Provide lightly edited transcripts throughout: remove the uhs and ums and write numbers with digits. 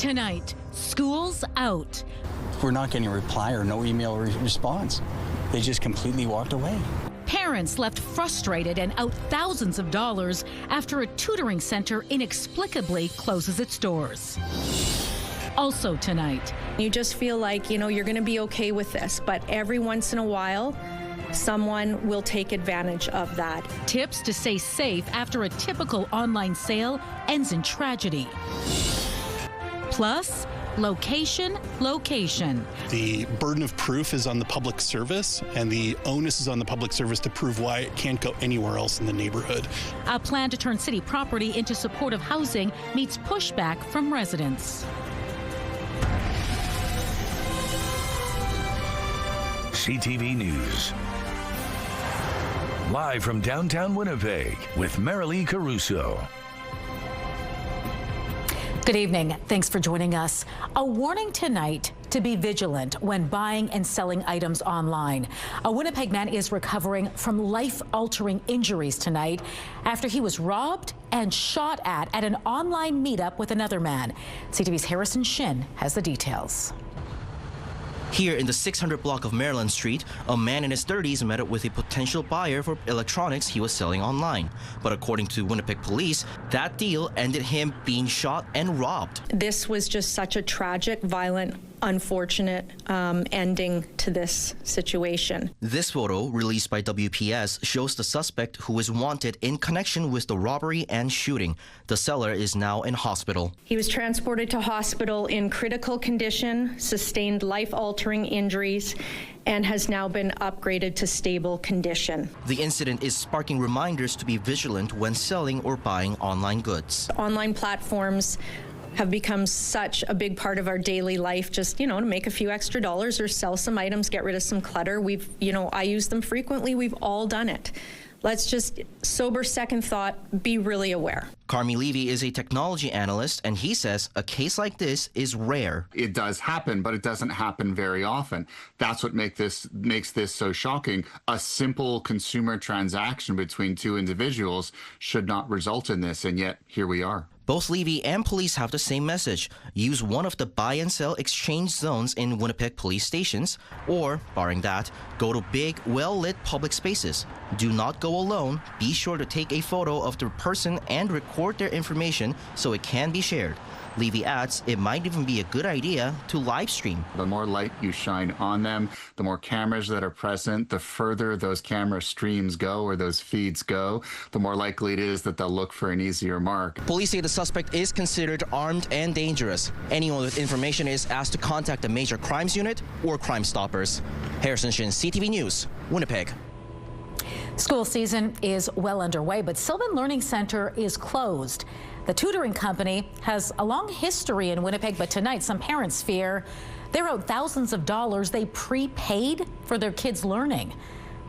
Tonight, school's out. We're not getting a reply or no email response. They just completely walked away. Parents left frustrated and out thousands of dollars after a tutoring center inexplicably closes its doors. Also tonight, you just feel like, you're going to be okay with this, but every once in a while, someone will take advantage of that. Tips to stay safe after a typical online sale ends in tragedy. Plus, location. The burden of proof is on the public service, and the onus is on the public service to prove why it can't go anywhere else in the neighborhood. A plan to turn city property into supportive housing meets pushback from residents. CTV News. Live from downtown Winnipeg with Marilee Caruso. Good evening. Thanks for joining us. A warning tonight to be vigilant when buying and selling items online. A Winnipeg man is recovering from life-altering injuries tonight after he was robbed and shot at an online meetup with another man. CTV's Harrison Shin has the details. Here in the 600 block of Marineland Street, a man in his 30s met up with a potential buyer for electronics he was selling online. But according to Winnipeg police, that deal ended him being shot and robbed. This was just such a tragic, violent, unfortunate ending to this situation. This photo, released by WPS, shows the suspect who is wanted in connection with the robbery and shooting. The seller is now in hospital. He was transported to hospital in critical condition, sustained life-altering injuries, and has now been upgraded to stable condition. The incident is sparking reminders to be vigilant when selling or buying online goods. Online platforms have become such a big part of our daily life, just, to make a few extra dollars or sell some items, get rid of some clutter. I use them frequently. We've all done it. Let's just, sober second thought, be really aware. Carmi Levy is a technology analyst, and he says a case like this is rare. It does happen, but it doesn't happen very often. That's what makes this so shocking. A simple consumer transaction between two individuals should not result in this, and yet here we are. Both Levy and police have the same message. Use one of the buy and sell exchange zones in Winnipeg police stations, or, barring that, go to big, well-lit public spaces. Do not go alone. Be sure to take a photo of the person and record their information so it can be shared. Levy adds it might even be a good idea to live stream. The more light you shine on them, the more cameras that are present, the further those camera streams go or those feeds go, the more likely it is that they'll look for an easier mark. Police say the suspect is considered armed and dangerous. Anyone with information is asked to contact the Major Crimes Unit or Crime Stoppers. Harrison Shin, CTV News, Winnipeg. School season is well underway, but Sylvan Learning Centre is closed. The tutoring company has a long history in Winnipeg, but tonight some parents fear they're out thousands of dollars they prepaid for their kids' learning.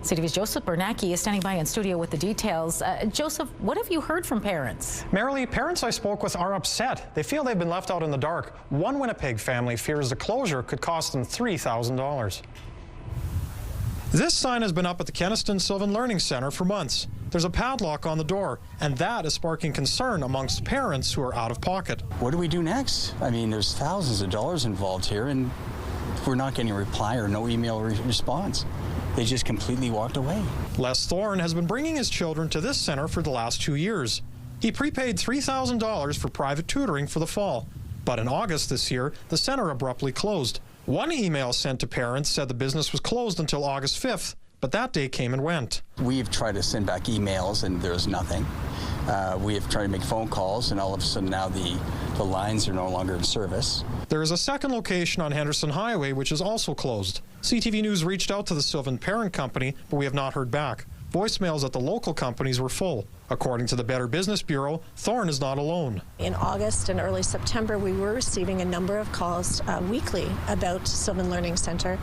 CTV's Joseph Bernacki is standing by in studio with the details. Joseph, what have you heard from parents? Marilee, parents I spoke with are upset. They feel they've been left out in the dark. One Winnipeg family fears the closure could cost them $3,000. This sign has been up at the Kenaston Sylvan Learning Centre for months. There's a padlock on the door, and that is sparking concern amongst parents who are out of pocket. What do we do next? I mean, there's thousands of dollars involved here, and we're not getting a reply or no email response. They just completely walked away. Les Thorne has been bringing his children to this center for the last 2 years. He prepaid $3,000 for private tutoring for the fall. But in August this year, the center abruptly closed. One email sent to parents said the business was closed until August 5th, but that day came and went. We've tried to send back emails, and there's nothing. We have tried to make phone calls, and all of a sudden now the lines are no longer in service. There is a second location on Henderson Highway which is also closed. CTV News reached out to the Sylvan parent company, but we have not heard back. Voicemails at the local companies were full. According to the Better Business Bureau, Thorne is not alone. In August and early September, we were receiving a number of calls weekly about Sylvan Learning Centre.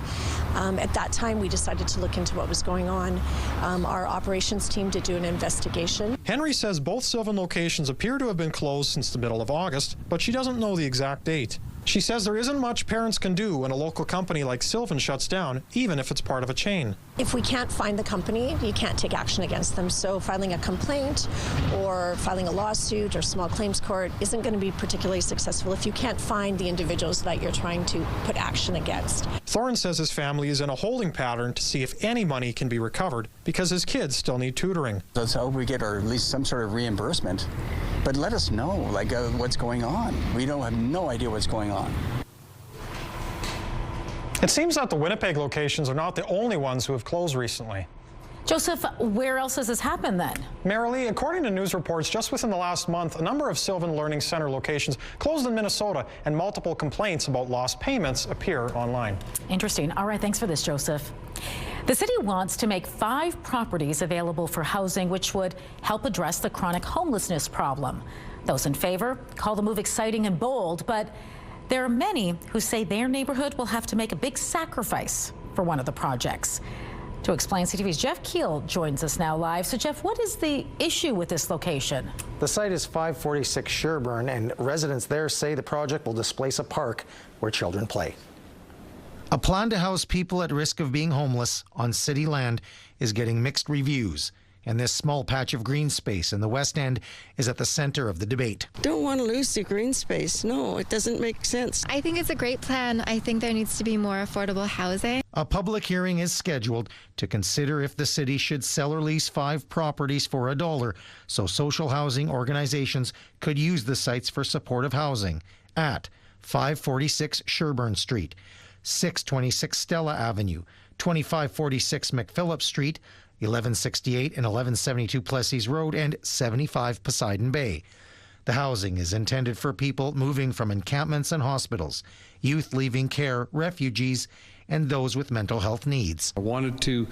At that time, we decided to look into what was going on. Our operations team did do an investigation. Henry says both Sylvan locations appear to have been closed since the middle of August, but she doesn't know the exact date. She says there isn't much parents can do when a local company like Sylvan shuts down, even if it's part of a chain. If we can't find the company, you can't take action against them. So filing a complaint or filing a lawsuit or small claims court isn't going to be particularly successful if you can't find the individuals that you're trying to put action against. Thorne says his family is in a holding pattern to see if any money can be recovered because his kids still need tutoring. Let's hope we get at least some sort of reimbursement. But let us know, what's going on. We don't have no idea what's going on. It seems that the Winnipeg locations are not the only ones who have closed recently. Joseph, where else has this happened then? Marilee, according to news reports, just within the last month, a number of Sylvan Learning Centre locations closed in Minnesota, and multiple complaints about lost payments appear online. Interesting. All right, thanks for this, Joseph. The city wants to make 5 properties available for housing, which would help address the chronic homelessness problem. Those in favor call the move exciting and bold, but there are many who say their neighborhood will have to make a big sacrifice for one of the projects. To explain, CTV's Jeff Keel joins us now live. So, Jeff, what is the issue with this location? The site is 546 Sherbourne, and residents there say the project will displace a park where children play. A plan to house people at risk of being homeless on city land is getting mixed reviews, and this small patch of green space in the West End is at the center of the debate. Don't want to lose the green space. No, it doesn't make sense. I think it's a great plan. I think there needs to be more affordable housing. A public hearing is scheduled to consider if the city should sell or lease 5 properties for $1 so social housing organizations could use the sites for supportive housing at 546 Sherbourne Street, 626 Stella Avenue, 2546 McPhillips Street, 1168 and 1172 Plessis Road, and 75 Poseidon Bay. The housing is intended for people moving from encampments and hospitals, youth leaving care, refugees, and those with mental health needs. I wanted to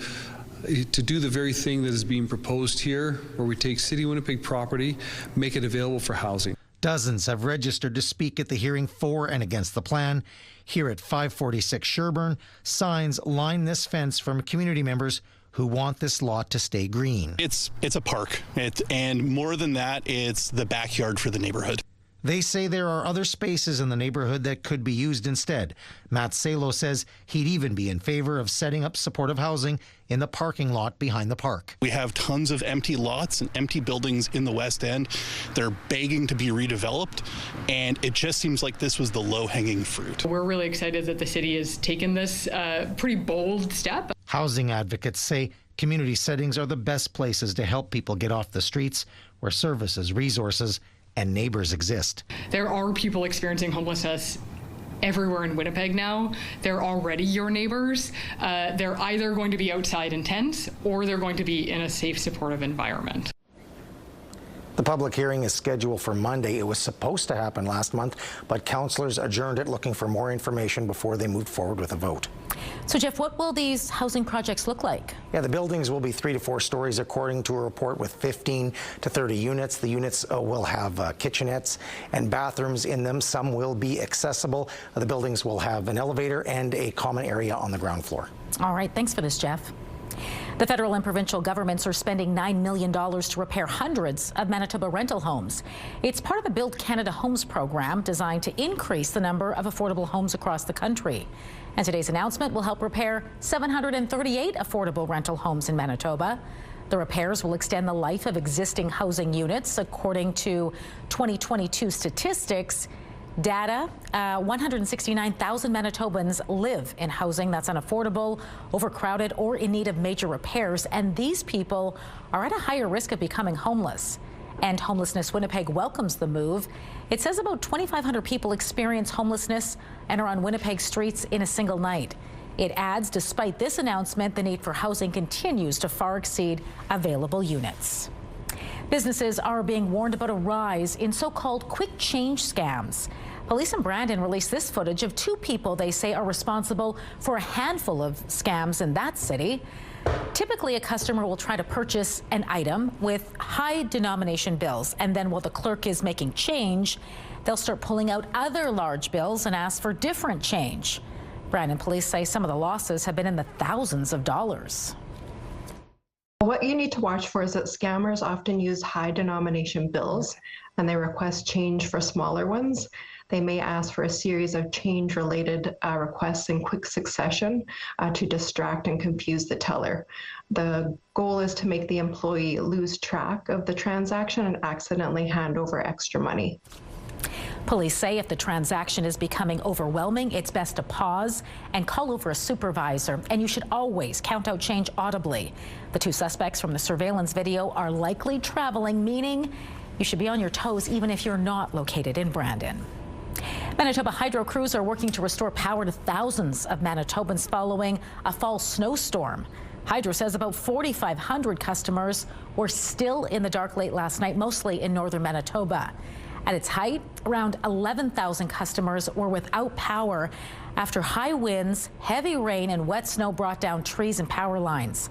do the very thing that is being proposed here, where we take City Winnipeg property, make it available for housing. Dozens have registered to speak at the hearing for and against the plan. Here at 546 Sherbourne, signs line this fence from community members who want this lot to stay green. It's a park, and more than that, it's the backyard for the neighborhood. They say there are other spaces in the neighborhood that could be used instead. Matt Salo says he'd even be in favor of setting up supportive housing in the parking lot behind the park. We have tons of empty lots and empty buildings in the West End. They're begging to be redeveloped, and it just seems like this was the low-hanging fruit. We're really excited that the city has taken this pretty bold step. Housing advocates say community settings are the best places to help people get off the streets, where services, resources, and neighbors exist. There are people experiencing homelessness everywhere in Winnipeg now. They're already your neighbors. They're either going to be outside in tents or they're going to be in a safe, supportive environment. The public hearing is scheduled for Monday. It was supposed to happen last month, but councillors adjourned it looking for more information before they moved forward with a vote. So, Jeff, what will these housing projects look like? Yeah, the buildings will be 3 to 4 stories, according to a report, with 15 to 30 units. The units will have kitchenettes and bathrooms in them. Some will be accessible. The buildings will have an elevator and a common area on the ground floor. All right, thanks for this, Jeff. The federal and provincial governments are spending $9 million to repair hundreds of Manitoba rental homes. It's part of the Build Canada Homes program designed to increase the number of affordable homes across the country. And today's announcement will help repair 738 affordable rental homes in Manitoba. The repairs will extend the life of existing housing units. According to 2022 statistics, data, 169,000 Manitobans live in housing that's unaffordable, overcrowded, or in need of major repairs, and these people are at a higher risk of becoming homeless. And Homelessness Winnipeg welcomes the move. It says about 2,500 people experience homelessness and are on Winnipeg streets in a single night. It adds, despite this announcement, the need for housing continues to far exceed available units. Businesses are being warned about a rise in so-called quick change scams. Police in Brandon released this footage of 2 people they say are responsible for a handful of scams in that city. Typically, a customer will try to purchase an item with high denomination bills, and then while the clerk is making change, they'll start pulling out other large bills and ask for different change. Brandon police say some of the losses have been in the thousands of dollars. What you need to watch for is that scammers often use high denomination bills and they request change for smaller ones. They may ask for a series of change-related requests in quick succession to distract and confuse the teller. The goal is to make the employee lose track of the transaction and accidentally hand over extra money. Police say if the transaction is becoming overwhelming, it's best to pause and call over a supervisor, and you should always count out change audibly. The two suspects from the surveillance video are likely traveling, meaning you should be on your toes even if you're not located in Brandon. Manitoba Hydro crews are working to restore power to thousands of Manitobans following a fall snowstorm. Hydro says about 4,500 customers were still in the dark late last night, mostly in northern Manitoba. At its height, around 11,000 customers were without power after high winds, heavy rain, and wet snow brought down trees and power lines.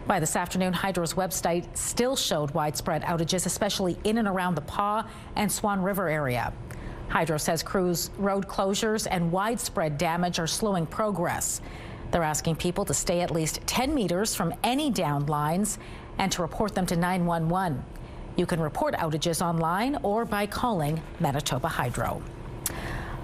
By this afternoon, Hydro's website still showed widespread outages, especially in and around the Paw and Swan River area. Hydro says crews, road closures, and widespread damage are slowing progress. They're asking people to stay at least 10 meters from any downed lines and to report them to 911. You can report outages online or by calling Manitoba Hydro.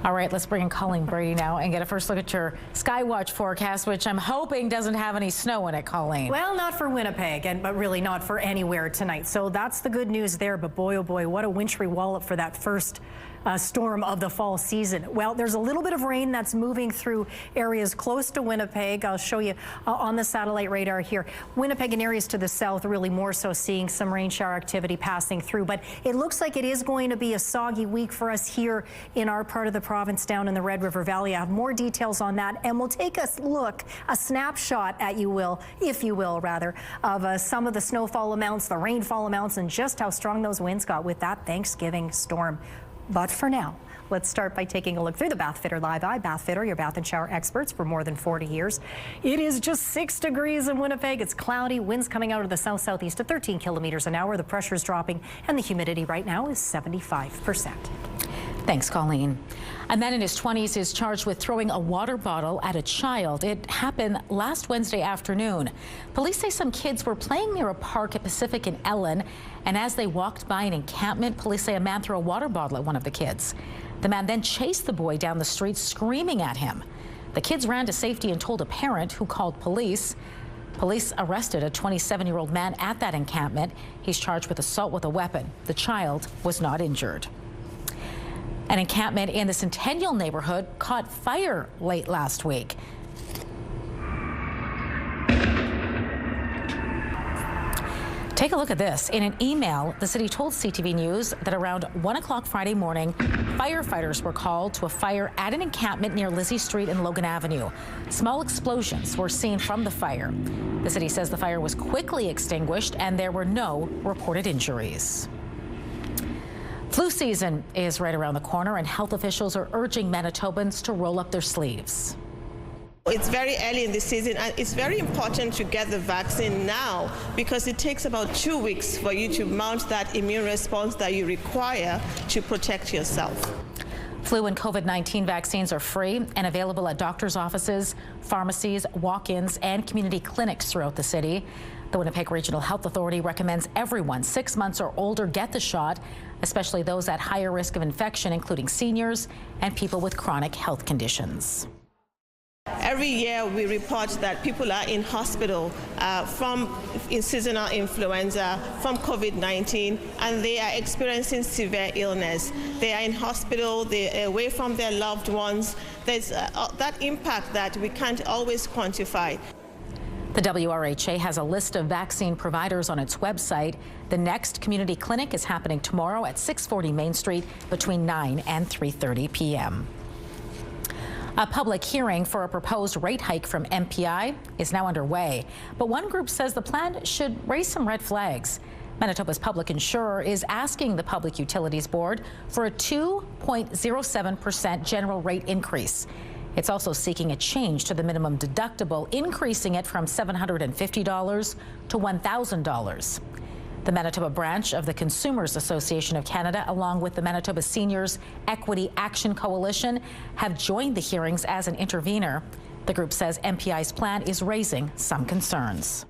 All right, let's bring in Colleen Brady now and get a first look at your Skywatch forecast, which I'm hoping doesn't have any snow in it, Colleen. Well, not for Winnipeg, but really not for anywhere tonight. So that's the good news there. But boy, oh boy, what a wintry wallop for that first storm of the fall season. Well, there's a little bit of rain that's moving through areas close to Winnipeg. I'll show you on the satellite radar here. Winnipeg and areas to the south really more so seeing some rain shower activity passing through. But it looks like it is going to be a soggy week for us here in our part of the province down in the Red River Valley. I have more details on that, and we'll take a look, a snapshot if you will, of some of the snowfall amounts, the rainfall amounts, and just how strong those winds got with that Thanksgiving storm. But for now, let's start by taking a look through the Bathfitter Live Eye. Bathfitter, your bath and shower experts for more than 40 years. It is just 6 degrees in Winnipeg. It's cloudy, winds coming out of the south-southeast at 13 kilometers an hour. The pressure is dropping, and the humidity right now is 75%. Thanks, Colleen. A man in his 20s is charged with throwing a water bottle at a child. It happened last Wednesday afternoon. Police say some kids were playing near a park at Pacific and Ellen, and as they walked by an encampment, police say a man threw a water bottle at one of the kids. The man then chased the boy down the street, screaming at him. The kids ran to safety and told a parent, who called police. Police arrested a 27-year-old man at that encampment. He's charged with assault with a weapon. The child was not injured. An encampment in the Centennial neighborhood caught fire late last week. Take a look at this. In an email, the city told CTV News that around 1 o'clock Friday morning, firefighters were called to a fire at an encampment near Lizzie Street and Logan Avenue. Small explosions were seen from the fire. The city says the fire was quickly extinguished and there were no reported injuries. Flu season is right around the corner, and health officials are urging Manitobans to roll up their sleeves. It's very early in the season, and it's very important to get the vaccine now because it takes about 2 weeks for you to mount that immune response that you require to protect yourself. Flu and COVID-19 vaccines are free and available at doctors' offices, pharmacies, walk-ins, and community clinics throughout the city. The Winnipeg Regional Health Authority recommends everyone 6 months or older get the shot, especially those at higher risk of infection, including seniors and people with chronic health conditions. Every year we report that people are in hospital from seasonal influenza, from COVID-19, and they are experiencing severe illness. They are in hospital, they're away from their loved ones. There's that impact that we can't always quantify. The WRHA has a list of vaccine providers on its website. The next community clinic is happening tomorrow at 640 Main Street between 9 and 3:30 p.m. A public hearing for a proposed rate hike from MPI is now underway, but one group says the plan should raise some red flags. Manitoba's public insurer is asking the Public Utilities Board for a 2.07% general rate increase. It's also seeking a change to the minimum deductible, increasing it from $750 to $1,000. The Manitoba branch of the Consumers Association of Canada, along with the Manitoba Seniors Equity Action Coalition, have joined the hearings as an intervener. The group says MPI's plan is raising some concerns.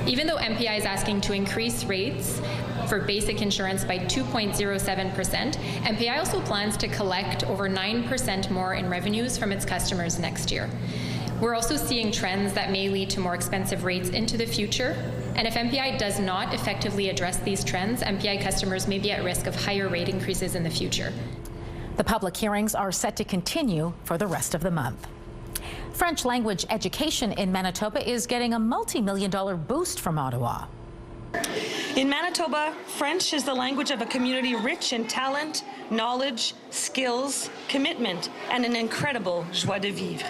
Even though MPI is asking to increase rates for basic insurance by 2.07%, MPI also plans to collect over 9% more in revenues from its customers next year. We're also seeing trends that may lead to more expensive rates into the future. And if MPI does not effectively address these trends, MPI customers may be at risk of higher rate increases in the future. The public hearings are set to continue for the rest of the month. French language education in Manitoba is getting a multi-million-dollar boost from Ottawa. In Manitoba, French is the language of a community rich in talent, knowledge, skills, commitment, and an incredible joie de vivre.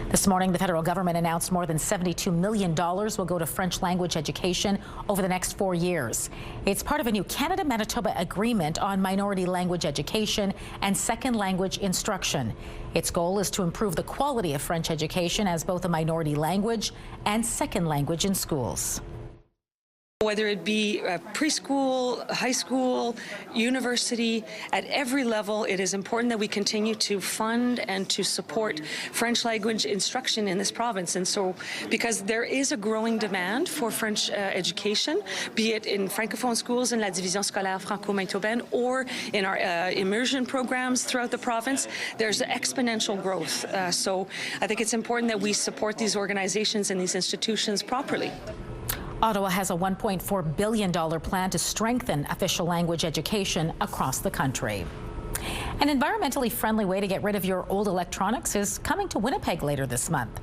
This morning, the federal government announced more than $72 million will go to French language education over the next 4 years. It's part of a new Canada-Manitoba agreement on minority language education and second language instruction. Its goal is to improve the quality of French education as both a minority language and second language in schools. Whether it be preschool, high school, university, at every level, it is important that we continue to fund and to support French language instruction in this province. And so, because there is a growing demand for French education, be it in Francophone schools in La Division Scolaire Franco-Manitobaine or in our immersion programs throughout the province, there's exponential growth. So I think it's important that we support these organizations and these institutions properly. Ottawa has a $1.4 billion plan to strengthen official language education across the country. An environmentally friendly way to get rid of your old electronics is coming to Winnipeg later this month.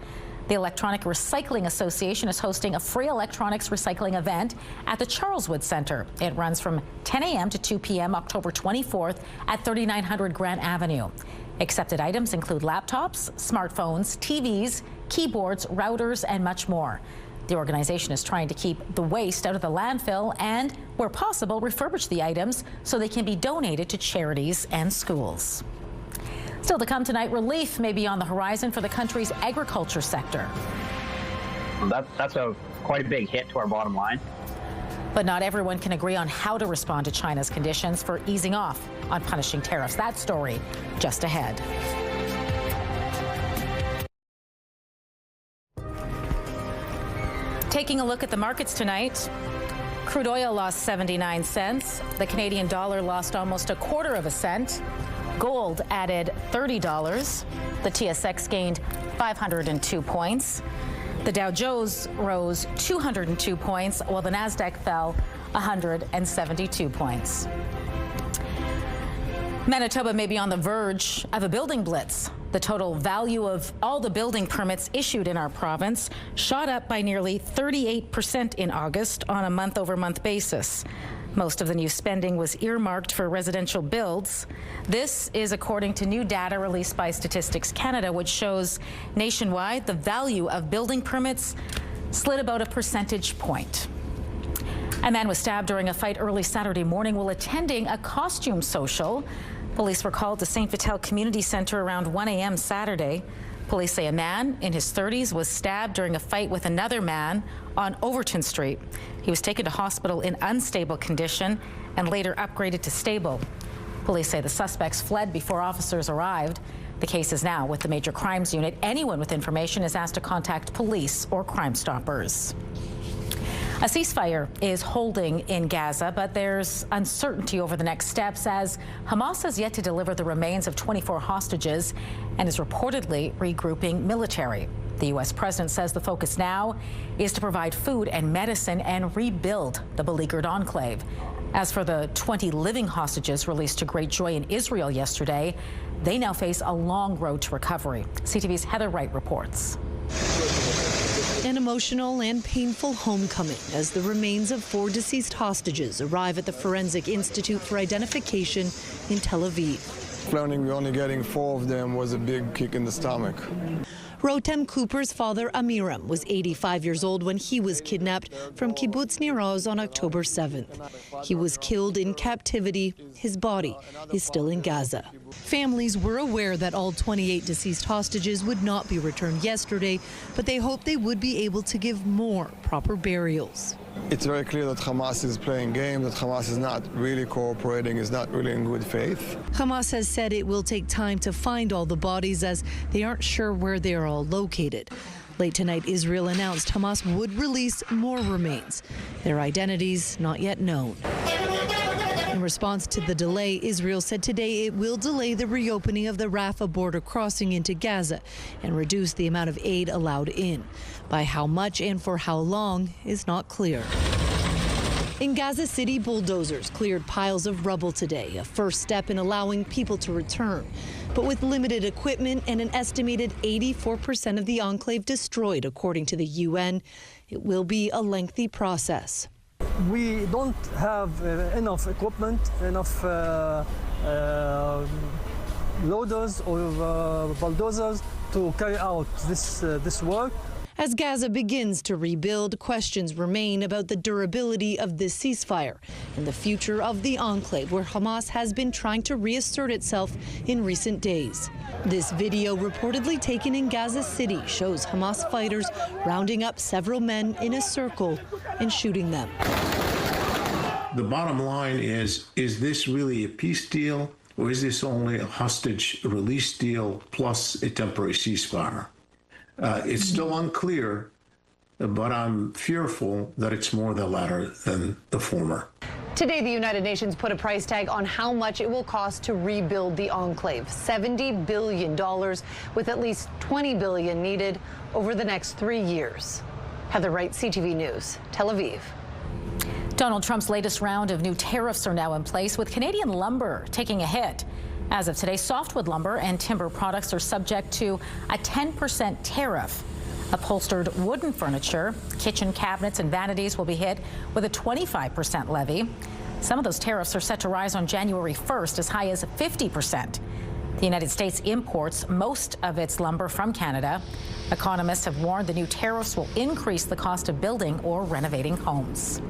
The Electronic Recycling Association is hosting a free electronics recycling event at the Charleswood Centre. It runs from 10 a.m. to 2 p.m. October 24th at 3900 Grant Avenue. Accepted items include laptops, smartphones, TVs, keyboards, routers, and much more. The organization is trying to keep the waste out of the landfill and, where possible, refurbish the items so they can be donated to charities and schools. Still to come tonight, relief may be on the horizon for the country's agriculture sector. That's quite a big hit to our bottom line. But not everyone can agree on how to respond to China's conditions for easing off on punishing tariffs. That story just ahead. Taking a look at the markets tonight, crude oil lost 79 cents. The Canadian dollar lost almost a quarter of a cent. Gold added $30. The TSX gained 502 points. The Dow Jones rose 202 points, while the Nasdaq fell 172 points. Manitoba may be on the verge of a building blitz. The total value of all the building permits issued in our province shot up by nearly 38% in August on a month-over-month basis. Most of the new spending was earmarked for residential builds. This is according to new data released by Statistics Canada, which shows nationwide the value of building permits slid about a percentage point. A man was stabbed during a fight early Saturday morning while attending a costume social. Police were called to St. Vital Community Centre around 1 a.m. Saturday. Police say a man in his 30s was stabbed during a fight with another man on Overton Street. He was taken to hospital in unstable condition and later upgraded to stable. Police say the suspects fled before officers arrived. The case is now with the Major Crimes Unit. Anyone with information is asked to contact police or Crime Stoppers. A ceasefire is holding in Gaza, but there's uncertainty over the next steps as Hamas has yet to deliver the remains of 24 hostages and is reportedly regrouping military. The U.S. president says the focus now is to provide food and medicine and rebuild the beleaguered enclave. As for the 20 living hostages released to great joy in Israel yesterday, they now face a long road to recovery. CTV's Heather Wright reports. An emotional and painful homecoming as the remains of 4 deceased hostages arrive at the Forensic Institute for Identification in Tel Aviv. Learning we're only getting 4 of them was a big kick in the stomach. Rotem Cooper's father, Amiram, was 85 years old when he was kidnapped from Kibbutz Nir Oz on October 7th. He was killed in captivity. His body is still in Gaza. Families were aware that all 28 deceased hostages would not be returned yesterday, but they hoped they would be able to give more proper burials. It's very clear that Hamas is playing games, that Hamas is not really cooperating, is not really in good faith. Hamas has said it will take time to find all the bodies as they aren't sure where they are all located. Late tonight, Israel announced Hamas would release more remains. Their identities not yet known. In response to the delay, Israel said today it will delay the reopening of the Rafah border crossing into Gaza and reduce the amount of aid allowed in. By how much and for how long is not clear. In Gaza City, bulldozers cleared piles of rubble today, a first step in allowing people to return. But with limited equipment and an estimated 84% of the enclave destroyed, according to the UN, it will be a lengthy process. We don't have enough equipment, enough loaders or bulldozers to carry out this work. As Gaza begins to rebuild, questions remain about the durability of this ceasefire and the future of the enclave where Hamas has been trying to reassert itself in recent days. This video, reportedly taken in Gaza City, shows Hamas fighters rounding up several men in a circle and shooting them. The bottom line is this really a peace deal, or is this only a hostage release deal plus a temporary ceasefire? It's still unclear, but I'm fearful that it's more the latter than the former. Today, the United Nations put a price tag on how much it will cost to rebuild the enclave, $70 billion, with at least $20 billion needed over the next 3 years. Heather Wright, CTV News, Tel Aviv. Donald Trump's latest round of new tariffs are now in place, with Canadian lumber taking a hit. As of today, softwood lumber and timber products are subject to a 10% tariff. Upholstered wooden furniture, kitchen cabinets, and vanities will be hit with a 25% levy. Some of those tariffs are set to rise on January 1st, as high as 50%. The United States imports most of its lumber from Canada. Economists have warned the new tariffs will increase the cost of building or renovating homes.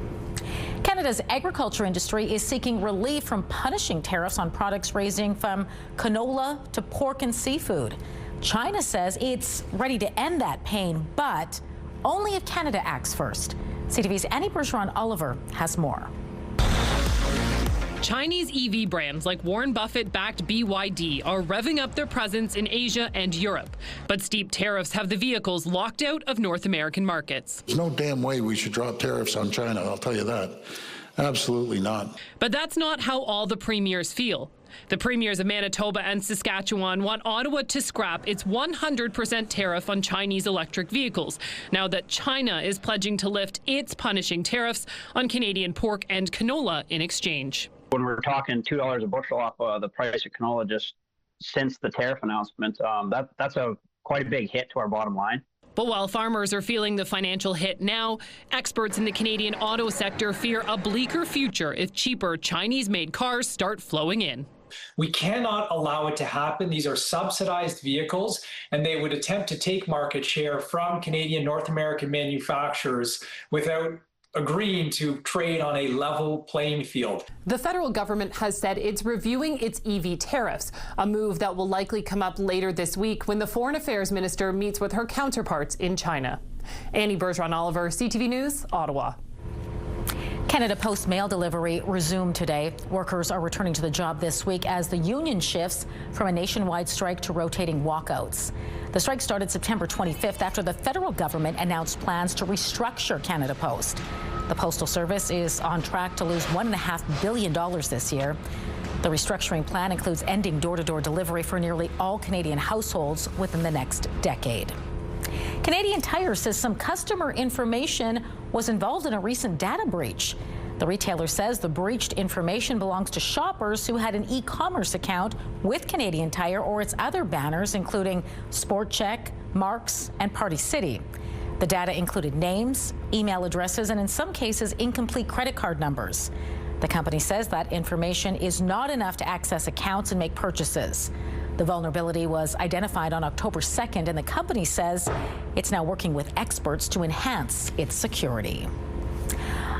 Canada's agriculture industry is seeking relief from punishing tariffs on products ranging from canola to pork and seafood. China says it's ready to end that pain, but only if Canada acts first. CTV's Annie Bergeron-Oliver has more. Chinese EV brands like Warren Buffett-backed BYD are revving up their presence in Asia and Europe. But steep tariffs have the vehicles locked out of North American markets. There's no damn way we should drop tariffs on China, I'll tell you that. Absolutely not. But that's not how all the premiers feel. The premiers of Manitoba and Saskatchewan want Ottawa to scrap its 100% tariff on Chinese electric vehicles, now that China is pledging to lift its punishing tariffs on Canadian pork and canola in exchange. When we're talking $2 a bushel off the price of canola just since the tariff announcement, that's quite a big hit to our bottom line. But while farmers are feeling the financial hit now, experts in the Canadian auto sector fear a bleaker future if cheaper Chinese-made cars start flowing in. We cannot allow it to happen. These are subsidized vehicles, and they would attempt to take market share from Canadian North American manufacturers without agreeing to trade on a level playing field. The federal government has said it's reviewing its EV tariffs, a move that will likely come up later this week when the Foreign Affairs Minister meets with her counterparts in China. Annie Bergeron-Oliver, CTV News, Ottawa. Canada Post mail delivery resumed today. Workers are returning to the job this week as the union shifts from a nationwide strike to rotating walkouts. The strike started September 25th after the federal government announced plans to restructure Canada Post. The Postal Service is on track to lose $1.5 billion this year. The restructuring plan includes ending door-to-door delivery for nearly all Canadian households within the next decade. Canadian Tire says some customer information was involved in a recent data breach. The retailer says the breached information belongs to shoppers who had an e-commerce account with Canadian Tire or its other banners, including Sport Check, Marks, and Party City. The data included names, email addresses, and in some cases, incomplete credit card numbers. The company says that information is not enough to access accounts and make purchases. The vulnerability was identified on October 2nd, and the company says it's now working with experts to enhance its security.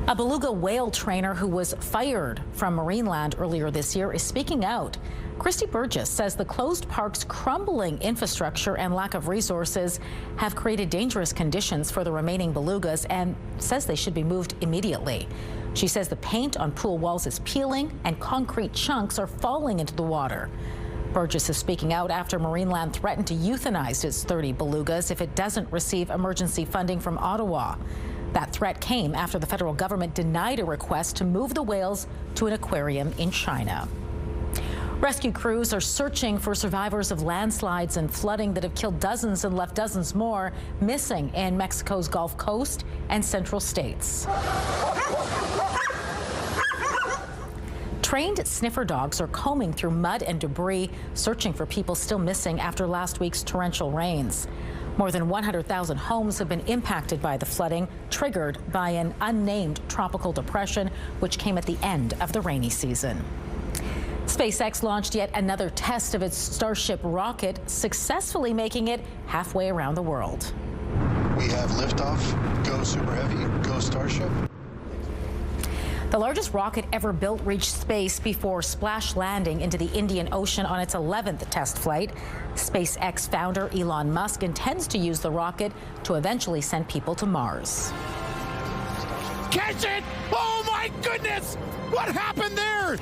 A beluga whale trainer who was fired from Marineland earlier this year is speaking out. Christy Burgess says the closed park's crumbling infrastructure and lack of resources have created dangerous conditions for the remaining belugas and says they should be moved immediately. She says the paint on pool walls is peeling and concrete chunks are falling into the water. Burgess is speaking out after Marineland threatened to euthanize its 30 belugas if it doesn't receive emergency funding from Ottawa. That threat came after the federal government denied a request to move the whales to an aquarium in China. Rescue crews are searching for survivors of landslides and flooding that have killed dozens and left dozens more missing in Mexico's Gulf Coast and central states. Trained sniffer dogs are combing through mud and debris, searching for people still missing after last week's torrential rains. More than 100,000 homes have been impacted by the flooding, triggered by an unnamed tropical depression, which came at the end of the rainy season. SpaceX launched yet another test of its Starship rocket, successfully making it halfway around the world. We have liftoff. Go Super Heavy. Go Starship. The largest rocket ever built reached space before splash landing into the Indian Ocean on its 11th test flight. SpaceX founder Elon Musk intends to use the rocket to eventually send people to Mars. Catch it! Oh my goodness! What happened there?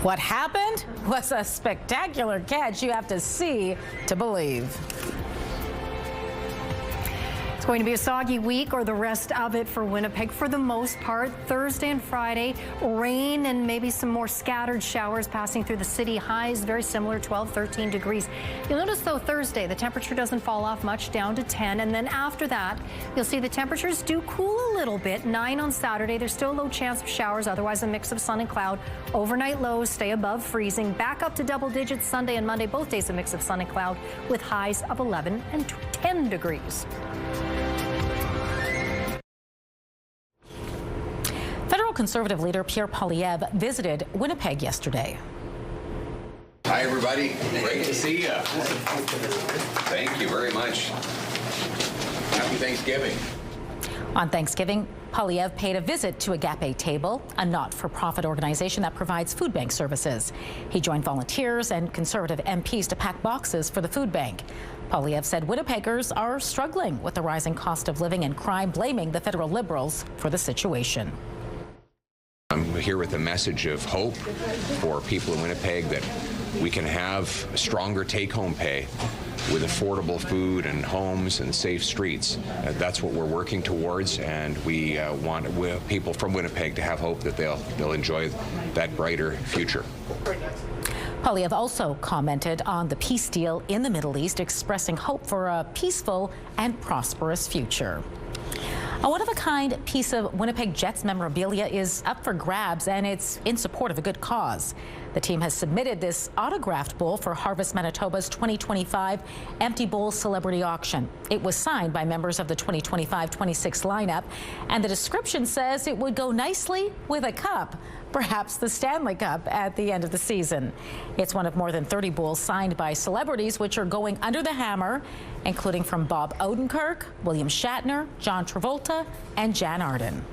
What happened was a spectacular catch you have to see to believe. It's going to be a soggy week, or the rest of it, for Winnipeg for the most part. Thursday and Friday, rain and maybe some more scattered showers passing through the city. Highs very similar, 12, 13 degrees. You'll notice, though, Thursday, the temperature doesn't fall off much, down to 10. And then after that, you'll see the temperatures do cool a little bit. 9 on Saturday. There's still a low chance of showers, otherwise a mix of sun and cloud. Overnight lows stay above freezing. Back up to double digits Sunday and Monday, both days a mix of sun and cloud, with highs of 11 and 10 degrees. Federal Conservative leader Pierre Poilievre visited Winnipeg yesterday. Hi, everybody. Great to see you. Thank you very much. Happy Thanksgiving. On Thanksgiving, Poilievre paid a visit to Agape Table, a not-for-profit organization that provides food bank services. He joined volunteers and Conservative MPs to pack boxes for the food bank. Poilievre said Winnipeggers are struggling with the rising cost of living and crime, blaming the federal Liberals for the situation. I'm here with a message of hope for people in Winnipeg that we can have stronger take-home pay with affordable food and homes and safe streets. That's what we're working towards, and we want people from Winnipeg to have hope that they'll enjoy that brighter future. Poilievre also commented on the peace deal in the Middle East, expressing hope for a peaceful and prosperous future. A one-of-a-kind piece of Winnipeg Jets memorabilia is up for grabs, and it's in support of a good cause. The team has submitted this autographed bowl for Harvest Manitoba's 2025 Empty Bowl Celebrity Auction. It was signed by members of the 2025-26 lineup, and the description says it would go nicely with a cup, perhaps the Stanley Cup at the end of the season. It's one of more than 30 bowls signed by celebrities, which are going under the hammer, including from Bob Odenkirk, William Shatner, John Travolta, and Jan Arden.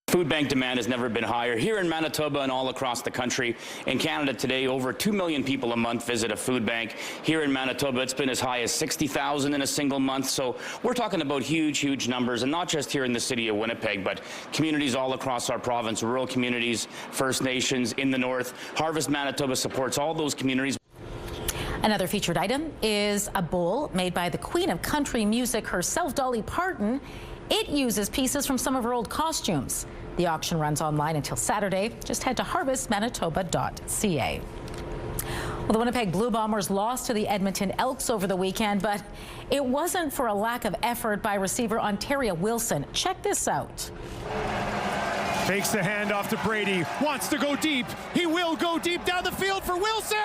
Food bank demand has never been higher here in Manitoba and all across the country. In Canada today, over 2 million people a month visit a food bank. Here in Manitoba, it's been as high as 60,000 in a single month. So we're talking about huge, huge numbers, and not just here in the city of Winnipeg, but communities all across our province, rural communities, First Nations in the north. Harvest Manitoba supports all those communities. Another featured item is a bowl made by the Queen of Country Music herself, Dolly Parton. It uses pieces from some of her old costumes. The auction runs online until Saturday. Just head to harvestmanitoba.ca. Well, the Winnipeg Blue Bombers lost to the Edmonton Elks over the weekend, but it wasn't for a lack of effort by receiver Ontaria Wilson. Check this out. Takes the handoff to Brady, wants to go deep. He will go deep down the field for Wilson!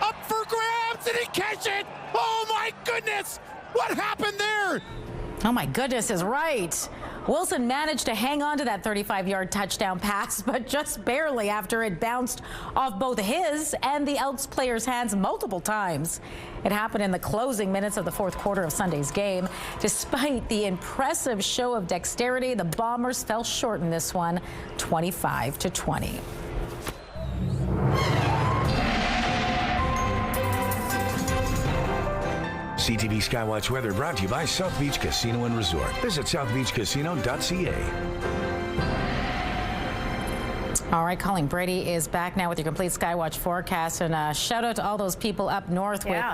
Up for grabs, and he catch it! Oh my goodness! What happened there? Oh my goodness is right. Wilson managed to hang on to that 35-yard touchdown pass, but just barely after it bounced off both his and the Elks players' hands multiple times. It happened in the closing minutes of the fourth quarter of Sunday's game. Despite the impressive show of dexterity, the Bombers fell short in this one, 25-20. CTV Skywatch weather brought to you by South Beach Casino and Resort. Visit southbeachcasino.ca. All right, Colleen Brady is back now with your complete Skywatch forecast, and shout out to all those people up north with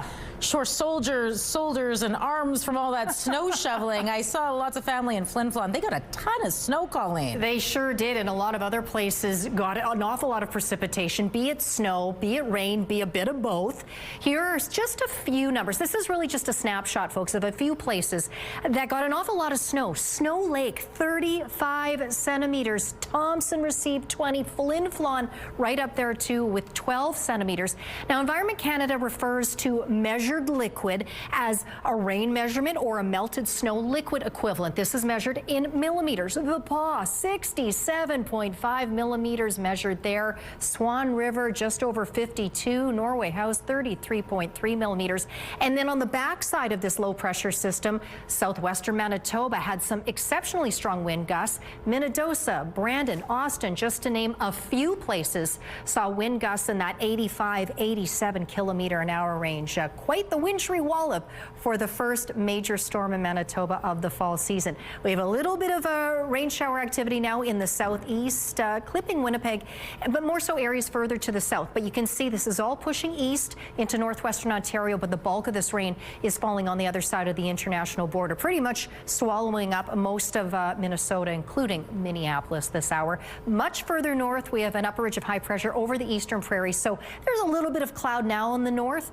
sure shoulders and arms from all that snow shoveling. I saw lots of family in Flin Flon. They got a ton of snow, Colleen. They sure did, and a lot of other places got an awful lot of precipitation, be it snow, be it rain, be a bit of both. Here's just a few numbers. This is really just a snapshot, folks, of a few places that got an awful lot of snow. Snow Lake, 35 centimeters. Thompson received 20. Flin Flon right up there, too, with 12 centimeters. Now, Environment Canada refers to measured liquid as a rain measurement or a melted snow liquid equivalent. This is measured in millimeters. The Paw, 67.5 millimeters measured there. Swan River, just over 52. Norway House, 33.3 millimeters. And then on the backside of this low pressure system, southwestern Manitoba had some exceptionally strong wind gusts. Minnedosa, Brandon, Austin, just to name a few places, saw wind gusts in that 85, 87 kilometer an hour range. Quite the wintry wallop for the first major storm in Manitoba of the fall season. We have a little bit of a rain shower activity now in the southeast, clipping Winnipeg, but more so areas further to the south. But you can see this is all pushing east into northwestern Ontario, but the bulk of this rain is falling on the other side of the international border, pretty much swallowing up most of Minnesota, including Minneapolis this hour. Much further north, we have an upper ridge of high pressure over the eastern prairies, so there's a little bit of cloud now in the north.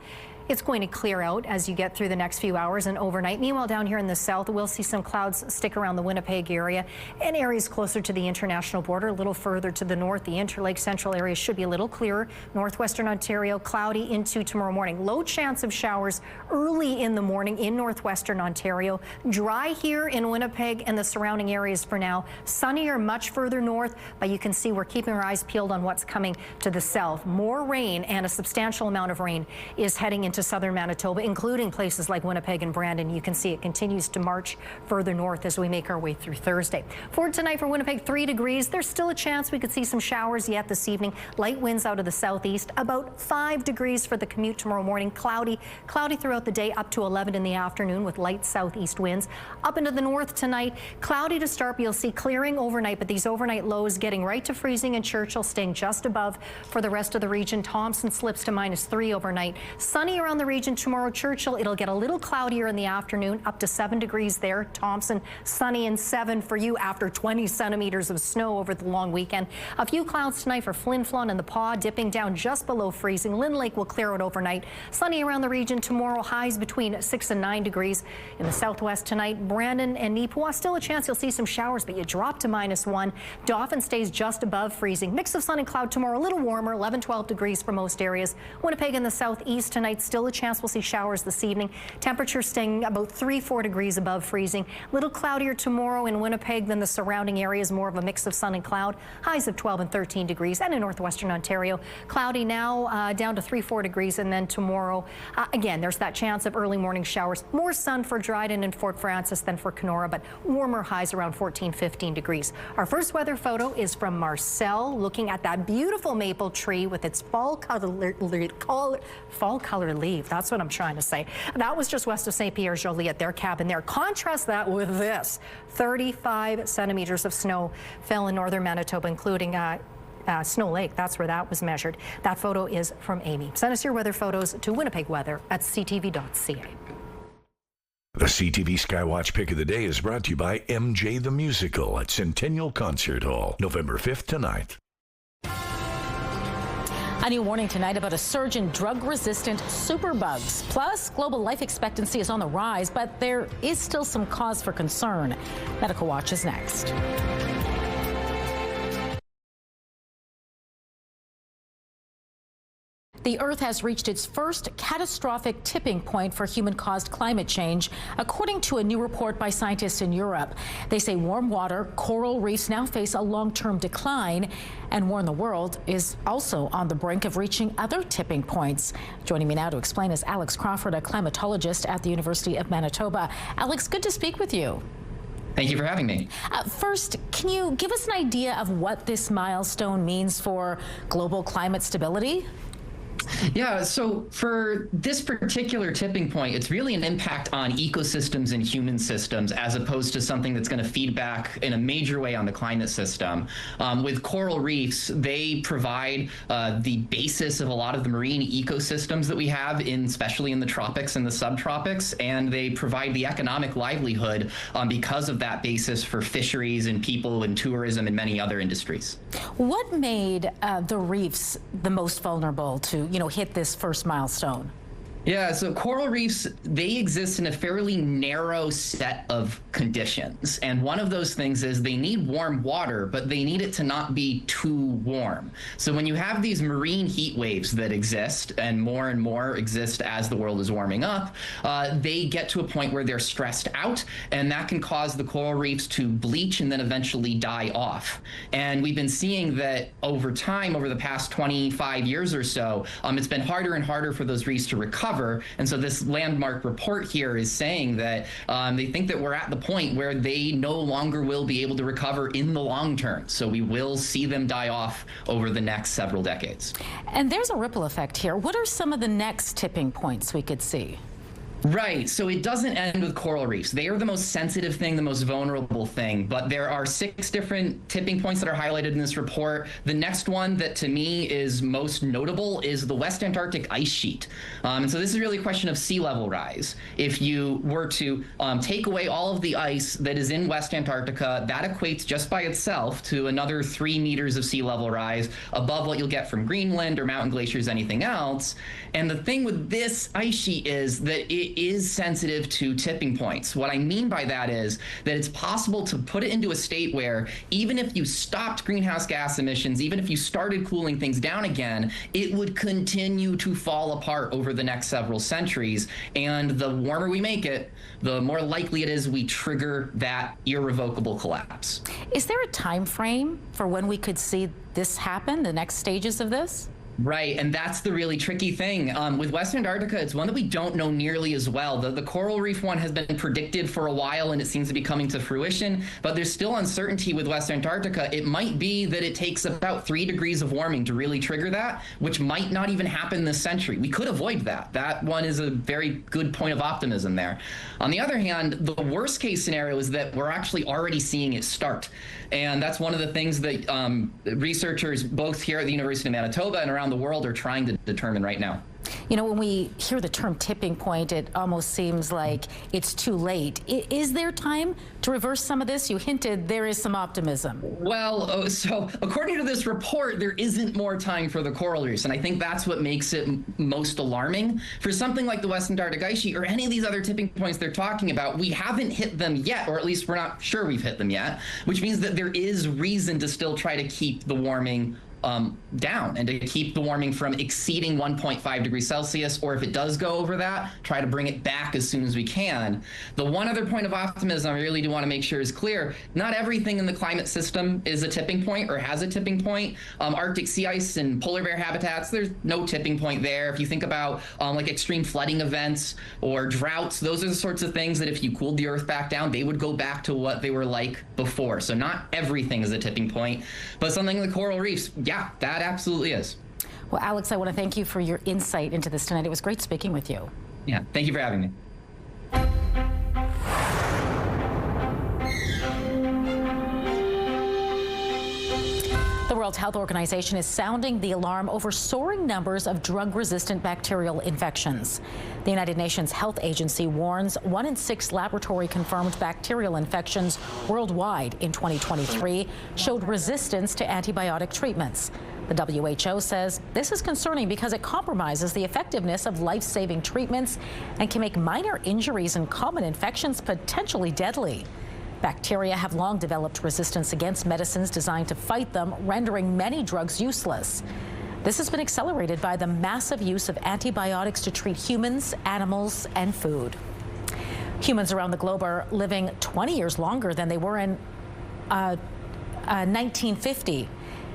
It's going to clear out as you get through the next few hours and overnight. Meanwhile, down here in the south, we'll see some clouds stick around the Winnipeg area and areas closer to the international border. A little further to the north, the Interlake Central area should be a little clearer. Northwestern Ontario, cloudy into tomorrow morning. Low chance of showers early in the morning in northwestern Ontario. Dry here in Winnipeg and the surrounding areas for now. Sunnier much further north, but you can see we're keeping our eyes peeled on what's coming to the south. More rain, and a substantial amount of rain is heading into southern Manitoba, including places like Winnipeg and Brandon. You can see it continues to march further north as we make our way through Thursday. For tonight for Winnipeg, 3 degrees. There's still a chance we could see some showers yet this evening. Light winds out of the southeast. About 5 degrees for the commute tomorrow morning. Cloudy throughout the day, up to 11 in the afternoon with light southeast winds. Up into the north tonight, cloudy to start, but you'll see clearing overnight, but these overnight lows getting right to freezing, and Churchill staying just above for the rest of the region. Thompson slips to -3 overnight. Sunny around the region tomorrow. Churchill, it'll get a little cloudier in the afternoon, up to 7 degrees there. Thompson, sunny and 7 for you after 20 centimeters of snow over the long weekend. A few clouds tonight for Flin Flon and the Paw, dipping down just below freezing. Lynn Lake will clear out overnight. Sunny around the region tomorrow, highs between 6 and 9 degrees. In the southwest tonight, Brandon and Neepawa, still a chance you'll see some showers, but you drop to -1. Dauphin stays just above freezing. Mix of sun and cloud tomorrow, a little warmer, 11, 12 degrees for most areas. Winnipeg in the southeast tonight, still a chance we'll see showers this evening. Temperatures staying about 3, 4 degrees above freezing. Little cloudier tomorrow in Winnipeg than the surrounding areas, more of a mix of sun and cloud. Highs of 12 and 13 degrees. And in northwestern Ontario, cloudy now down to 3, 4 degrees. And then tomorrow, again, there's that chance of early morning showers. More sun for Dryden and Fort Frances than for Kenora, but warmer highs around 14, 15 degrees. Our first weather photo is from Marcel, looking at that beautiful maple tree with its fall color leaf. That's what I'm trying to say. That was just west of St. Pierre-Joli at their cabin there. Contrast that with this. 35 centimeters of snow fell in northern Manitoba, including Snow Lake. That's where that was measured. That photo is from Amy. Send us your weather photos to winnipegweather@ctv.ca. The CTV Skywatch Pick of the Day is brought to you by MJ the Musical at Centennial Concert Hall, November 5th to 9th. A new warning tonight about a surge in drug-resistant superbugs. Plus, global life expectancy is on the rise, but there is still some cause for concern. Medical Watch is next. The Earth has reached its first catastrophic tipping point for human-caused climate change, according to a new report by scientists in Europe. They say warm water, coral reefs now face a long-term decline, and warn the world is also on the brink of reaching other tipping points. Joining me now to explain is Alex Crawford, a climatologist at the University of Manitoba. Alex, good to speak with you. Thank you for having me. First, can you give us an idea of what this milestone means for global climate stability? Yeah, so for this particular tipping point, it's really an impact on ecosystems and human systems as opposed to something that's going to feed back in a major way on the climate system. With coral reefs, they provide the basis of a lot of the marine ecosystems that we have, especially in the tropics and the subtropics, and they provide the economic livelihood because of that basis for fisheries and people and tourism and many other industries. What made the reefs the most vulnerable to, hit this first milestone? Yeah, so coral reefs, they exist in a fairly narrow set of conditions. And one of those things is they need warm water, but they need it to not be too warm. So when you have these marine heat waves that exist, and more exist as the world is warming up, they get to a point where they're stressed out, and that can cause the coral reefs to bleach and then eventually die off. And we've been seeing that over time, over the past 25 years or so, it's been harder and harder for those reefs to recover. And so this landmark report here is saying that they think that we're at the point where they no longer will be able to recover in the long term. So we will see them die off over the next several decades. And there's a ripple effect here. What are some of the next tipping points we could see? Right. So it doesn't end with coral reefs. They are the most sensitive thing, the most vulnerable thing. But there are 6 different tipping points that are highlighted in this report. The next one that to me is most notable is the West Antarctic ice sheet. And so this is really a question of sea level rise. If you were to take away all of the ice that is in West Antarctica, that equates just by itself to another 3 meters of sea level rise above what you'll get from Greenland or mountain glaciers, anything else. And the thing with this ice sheet is that it is sensitive to tipping points. What I mean by that is that it's possible to put it into a state where even if you stopped greenhouse gas emissions, even if you started cooling things down again, it would continue to fall apart over the next several centuries. And the warmer we make it, the more likely it is we trigger that irrevocable collapse. Is there a time frame for when we could see this happen, the next stages of this? Right, and that's the really tricky thing. With West Antarctica, it's one that we don't know nearly as well. The coral reef one has been predicted for a while, and it seems to be coming to fruition, but there's still uncertainty with West Antarctica. It might be that it takes about 3 degrees of warming to really trigger that, which might not even happen this century. We could avoid that. That one is a very good point of optimism there. On the other hand, the worst case scenario is that we're actually already seeing it start. And that's one of the things that researchers both here at the University of Manitoba and around the world are trying to determine right now. When we hear the term tipping point, it almost seems like it's too late. Is there time to reverse some of this? You hinted there is some optimism. Well, so according to this report, there isn't more time for the coral reefs, and I think that's what makes it most alarming. For something like the West Antarctic ice sheet or any of these other tipping points they're talking about, we haven't hit them yet, or at least we're not sure we've hit them yet, which means that there is reason to still try to keep the warming down and to keep the warming from exceeding 1.5 degrees Celsius, or if it does go over that, try to bring it back as soon as we can. The one other point of optimism I really do want to make sure is clear: not everything in the climate system is a tipping point or has a tipping point. Arctic sea ice and polar bear habitats, there's no tipping point there. If you think about like extreme flooding events or droughts, those are the sorts of things that if you cooled the earth back down, they would go back to what they were like before. So not everything is a tipping point, but something like coral reefs, yeah, that absolutely is. Well, Alex, I want to thank you for your insight into this tonight. It was great speaking with you. Yeah, thank you for having me. The World Health Organization is sounding the alarm over soaring numbers of drug-resistant bacterial infections. The United Nations Health Agency warns 1 in 6 laboratory-confirmed bacterial infections worldwide in 2023 showed resistance to antibiotic treatments. The WHO says this is concerning because it compromises the effectiveness of life-saving treatments and can make minor injuries and common infections potentially deadly. Bacteria have long developed resistance against medicines designed to fight them, rendering many drugs useless. This has been accelerated by the massive use of antibiotics to treat humans, animals, and food. Humans around the globe are living 20 years longer than they were in 1950.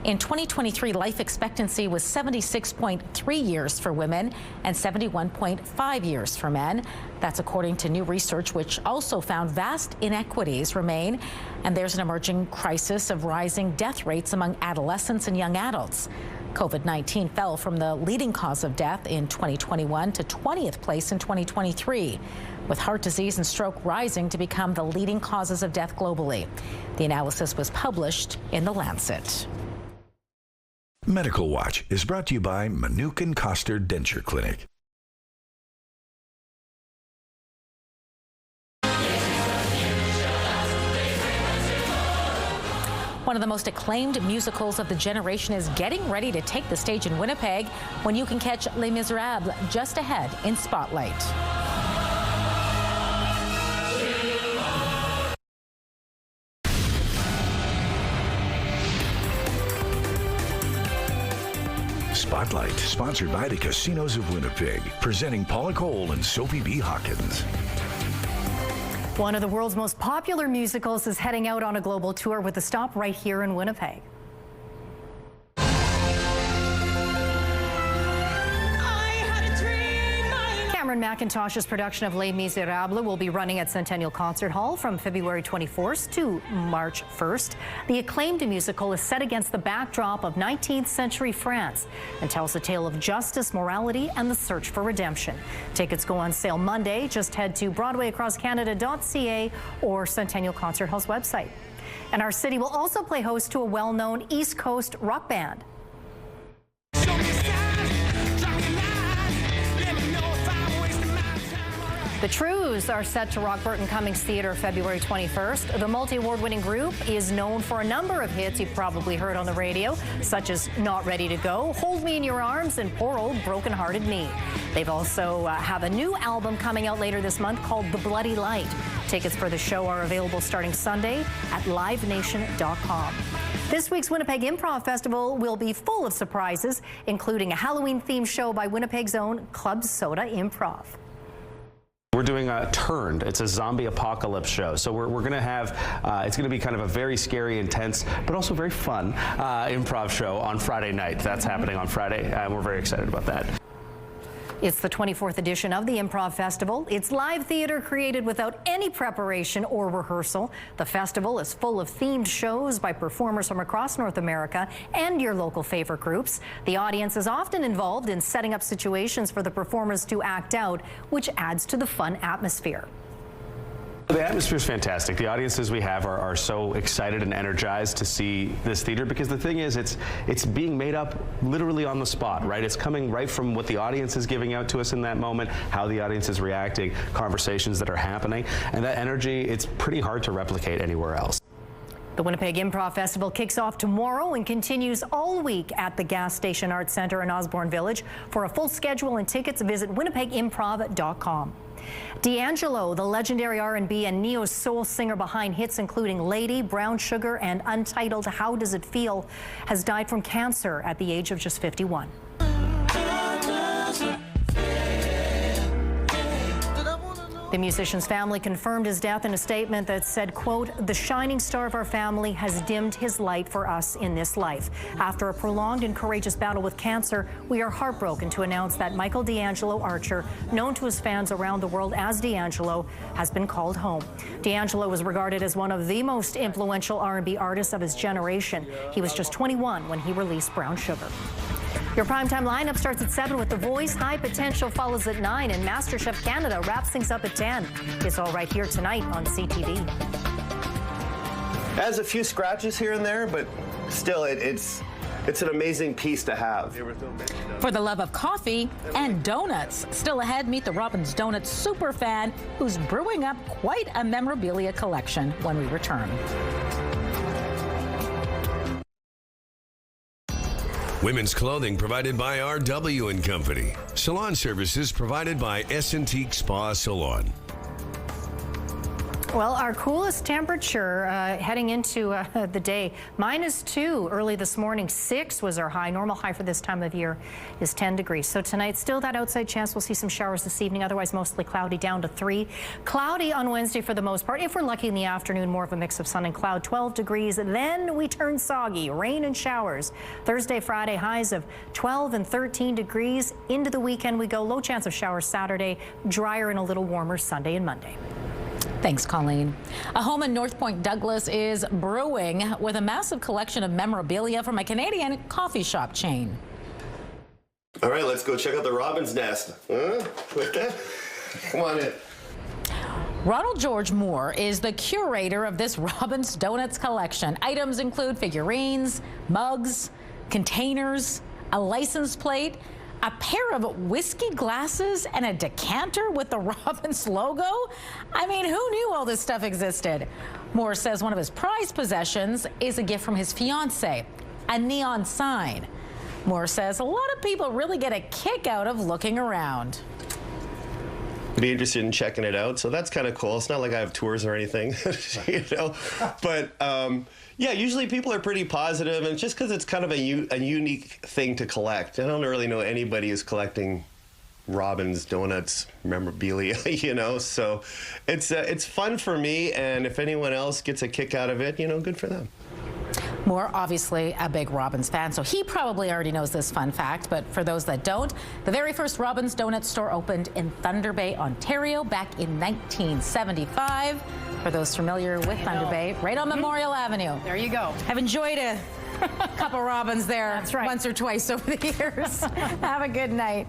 In 2023, life expectancy was 76.3 years for women and 71.5 years for men. That's according to new research, which also found vast inequities remain, and there's an emerging crisis of rising death rates among adolescents and young adults. COVID-19 fell from the leading cause of death in 2021 to 20th place in 2023, with heart disease and stroke rising to become the leading causes of death globally. The analysis was published in The Lancet. Medical Watch is brought to you by Manukin Koster Denture Clinic. One of the most acclaimed musicals of the generation is getting ready to take the stage in Winnipeg when you can catch Les Miserables just ahead in Spotlight. Spotlight, sponsored by the Casinos of Winnipeg, presenting Paula Cole and Sophie B. Hawkins. One of the world's most popular musicals is heading out on a global tour with a stop right here in Winnipeg. Cameron McIntosh's production of Les Miserables will be running at Centennial Concert Hall from February 24th to March 1st. The acclaimed musical is set against the backdrop of 19th century France and tells a tale of justice, morality, and the search for redemption. Tickets go on sale Monday. Just head to BroadwayAcrossCanada.ca or Centennial Concert Hall's website. And our city will also play host to a well-known East Coast rock band. The Trews are set to rock Burton Cummings Theatre February 21st. The multi-award-winning group is known for a number of hits you've probably heard on the radio, such as Not Ready to Go, Hold Me in Your Arms, and Poor Old Broken-Hearted Me. They've also have a new album coming out later this month called The Bloody Light. Tickets for the show are available starting Sunday at livenation.com. This week's Winnipeg Improv Festival will be full of surprises, including a Halloween-themed show by Winnipeg's own Club Soda Improv. We're doing Turned. It's a zombie apocalypse show. So we're going to have, it's going to be kind of a very scary, intense, but also very fun improv show on Friday night. That's happening on Friday, and we're very excited about that. It's the 24th edition of the Improv Festival. It's live theater created without any preparation or rehearsal. The festival is full of themed shows by performers from across North America and your local favorite groups. The audience is often involved in setting up situations for the performers to act out, which adds to the fun atmosphere. The atmosphere is fantastic. The audiences we have are so excited and energized to see this theater because the thing is, it's being made up literally on the spot, right? It's coming right from what the audience is giving out to us in that moment, how the audience is reacting, conversations that are happening, and that energy, it's pretty hard to replicate anywhere else. The Winnipeg Improv Festival kicks off tomorrow and continues all week at the Gas Station Arts Centre in Osborne Village. For a full schedule and tickets, visit winnipegimprov.com. D'Angelo, the legendary R&B and neo-soul singer behind hits including Lady, Brown Sugar, and untitled How Does It Feel, has died from cancer at the age of just 51. The musician's family confirmed his death in a statement that said, quote, "The shining star of our family has dimmed his light for us in this life. After a prolonged and courageous battle with cancer, we are heartbroken to announce that Michael D'Angelo Archer, known to his fans around the world as D'Angelo, has been called home." D'Angelo was regarded as one of the most influential R&B artists of his generation. He was just 21 when he released Brown Sugar. Your primetime lineup starts at 7 with The Voice. High Potential follows at 9, and MasterChef Canada wraps things up at 10. It's all right here tonight on CTV. It has a few scratches here and there, but still, it's an amazing piece to have. For the love of coffee and donuts. Still ahead, meet the Robbins Donuts superfan who's brewing up quite a memorabilia collection when we return. Women's clothing provided by R.W. & Company. Salon services provided by S&T Spa Salon. Well, our coolest temperature heading into the day, -2 early this morning. 6 was our high. Normal high for this time of year is 10 degrees. So tonight, still that outside chance. We'll see some showers this evening. Otherwise, mostly cloudy, down to 3. Cloudy on Wednesday for the most part. If we're lucky in the afternoon, more of a mix of sun and cloud, 12 degrees. Then we turn soggy, rain and showers. Thursday, Friday, highs of 12 and 13 degrees. Into the weekend we go. Low chance of showers Saturday, drier and a little warmer Sunday and Monday. Thanks, Colleen. A home in North Point Douglas is brewing with a massive collection of memorabilia from a Canadian coffee shop chain. All right, let's go check out the robin's nest. Huh? Come on in. Ronald George Moore is the curator of this Robin's Donuts collection. Items include figurines, mugs, containers, a license plate, a pair of whiskey glasses, and a decanter with the Robin's logo. I mean, who knew all this stuff existed? Moore says one of his prized possessions is a gift from his fiancée, a neon sign. Moore says a lot of people really get a kick out of looking around. Be interested in checking it out, so that's kind of cool. It's not like I have tours or anything, you know, but yeah, usually people are pretty positive, and just because it's kind of a unique thing to collect. I don't really know anybody who's collecting Robin's Donuts memorabilia, you know, so it's fun for me, and if anyone else gets a kick out of it, you know, good for them. Moore, obviously a big Robin's fan, so he probably already knows this fun fact, but for those that don't, the very first Robin's Donut store opened in Thunder Bay, Ontario back in 1975. For those familiar with Thunder Bay, right on Memorial Avenue. There you go. I've enjoyed a couple Robins there. That's right. Once or twice over the years. Have a good night.